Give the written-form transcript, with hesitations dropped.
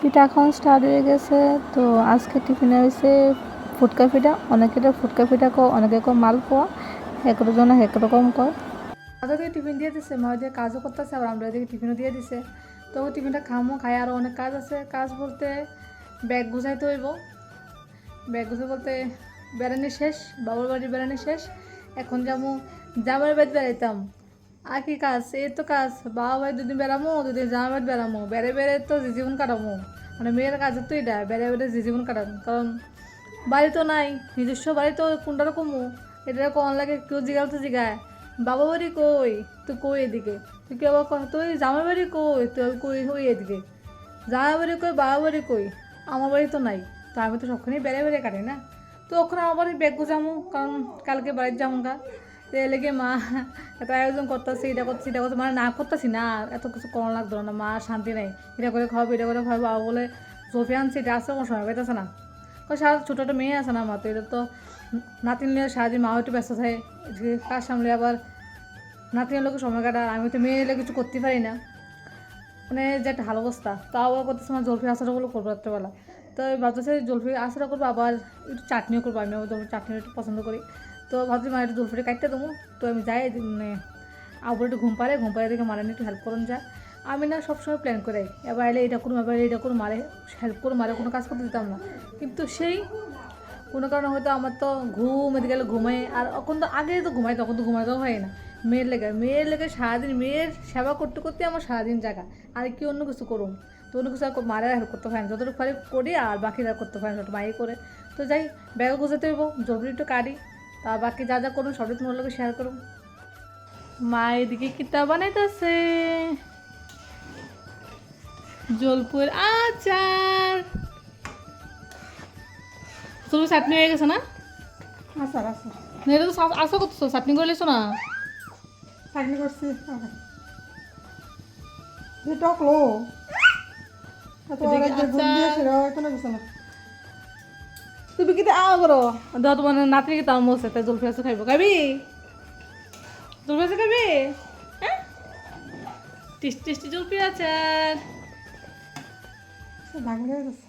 পিঠা খাওয়া স্টার্ট হয়ে গেছে। তো আজকে টিফিনে হয়েছে ফুটকা পিঠা। অনেকে এটা ফুটকা পিঠা কো, অনেকে কো মালপোয়া, একজন একরকম কয়। তাদেরকে টিফিন দিয়ে দিচ্ছে, মা দিয়ে কাজও করতেছে, আবার আমরা এদিকে টিফিনও দিয়ে দিছে। তো টিফিনটা খামো, খাই আরও অনেক কাজ আছে। কাজ বলতে ব্যাগ গুছাইতে হইব। ব্যাগ গুছাই বলতে বেড়ানি শেষ, বাবার বাড়ি বেড়ানি শেষ। এখন যাবো জামাই বাড়ি বেড়াইতাম। আর কি কাজ, এই তো কাজ। বাবা ভাই দুদিন বেড়ামো, দুদিন জামা বাড়ি বেড়ামো, বেড়ে বেড়ে তো জীবন কাটামো। মানে মেয়ের কাজের তো এটা, বেড়ে বেড়ে জীবন কাটান। কারণ বাড়ি তো নাই, নিজস্ব বাড়ি তো কোনটা রকমও, এটা কোন লাগে কেউ জিগাল তো জিগায় বাবা বাড়ি কই, তুই কই এদিকে, তুই কেউ আবার তুই জামাই বাড়ি কই, তুই কই ওই এদিকে, জামাই বাড়ি কই বাবা বাড়ি কই, আমার বাড়ি তো নাই। তো আমি তো সবখানেই বেড়ে বেড়ে কাটি না। তো ওখানে আমার বাড়ি ব্যাগ গুছামো, কারণ কালকে বাড়ির যাবো গা। তো লেগে মা এত আয়োজন করতেছি, এটা করতেছি এটা করতে, মানে না করতেছি না, এত কিছু করা লাগতো না। মা শান্তি নেই, এটা করে খাওয়াবো এটা করে খাওয়াবো। বাবা বলে জোফি আনছি, এটা আসতে কোনো সময় পাইতেছে না। সারা ছোটো একটা মেয়ে আছে না, মা তো এটা তো নাতিন নিয়ে সারাদিন মাও একটু ব্যস্ত থাকে, কাজ সামলে আবার নাতিনের লোকের সময় কাটা। আমি তো মেয়ে এলে কিছু করতে পারি না, মানে যে একটা ভালো অবস্থা। তাও আবার করতেছে আমার জলফি আচারটা বলে করবো রাত্রেবেলা। তো ভাবতেছে জলফি আচারটা করবো, আবার একটু চাটনিও করবো। আমি আবার চাটনি একটু পছন্দ করি। তো ভাবছি মা একটু জলফিটা কাটতে দেবো। তো আমি যাই, মানে আবার একটু ঘুম পাড়ে দেখে মারে একটু হেল্প করুন যায়। আমি না সবসময় প্ল্যান করে এবার এলে এটা করুন, এবার এটা করুন, মারে হেল্প করুন, মারে কোনো কাজ করতে দিতাম না। কিন্তু সেই কোনো কারণে হয়তো আমার তো ঘুম এদিকে গেলে ঘুমাই, আর এখন তো আগে তো ঘুমাই, তখন তো ঘুমাইতেও হয় না। মেয়ের লেগে সারাদিন মেয়ের সেবা করতে করতে আমার সারাদিন জায়গা। আর কি অন্য কিছু করুম, তো অন্য কিছু আর মারে হেল্প করতে হয় না, যতটুকু পারি করি, আর বাকিরা করতে পারি না, মাই করে। তো যাই, ব্যাগও গুছাতে হইব, জরুরি একটু কাটি। তা বাকি যা যা করুন সবই তোমার লোকে শেয়ার করুন। মা এদিকে কিতা বানাইতেছে, জলপুর আচার। তুমি চাটনি হয়ে গেছে না? আচার আচার এটা তো আশা করতেছো, চাটনি করে লেছো না? চাটনি করছি যে টকলো এত এদিকে যে গুড় দিয়ে আচার। সেটা কোনো কিছু না। তুমি কি করো, দাও তোমার নাতনি কি তার মধ্যে তাই জলফি আছে খাইব, খাবি? জলফি আছে খাবি? হ্যাঁ, টেস্টি টেস্টি জলফি আচার। ভাঙলে গেছে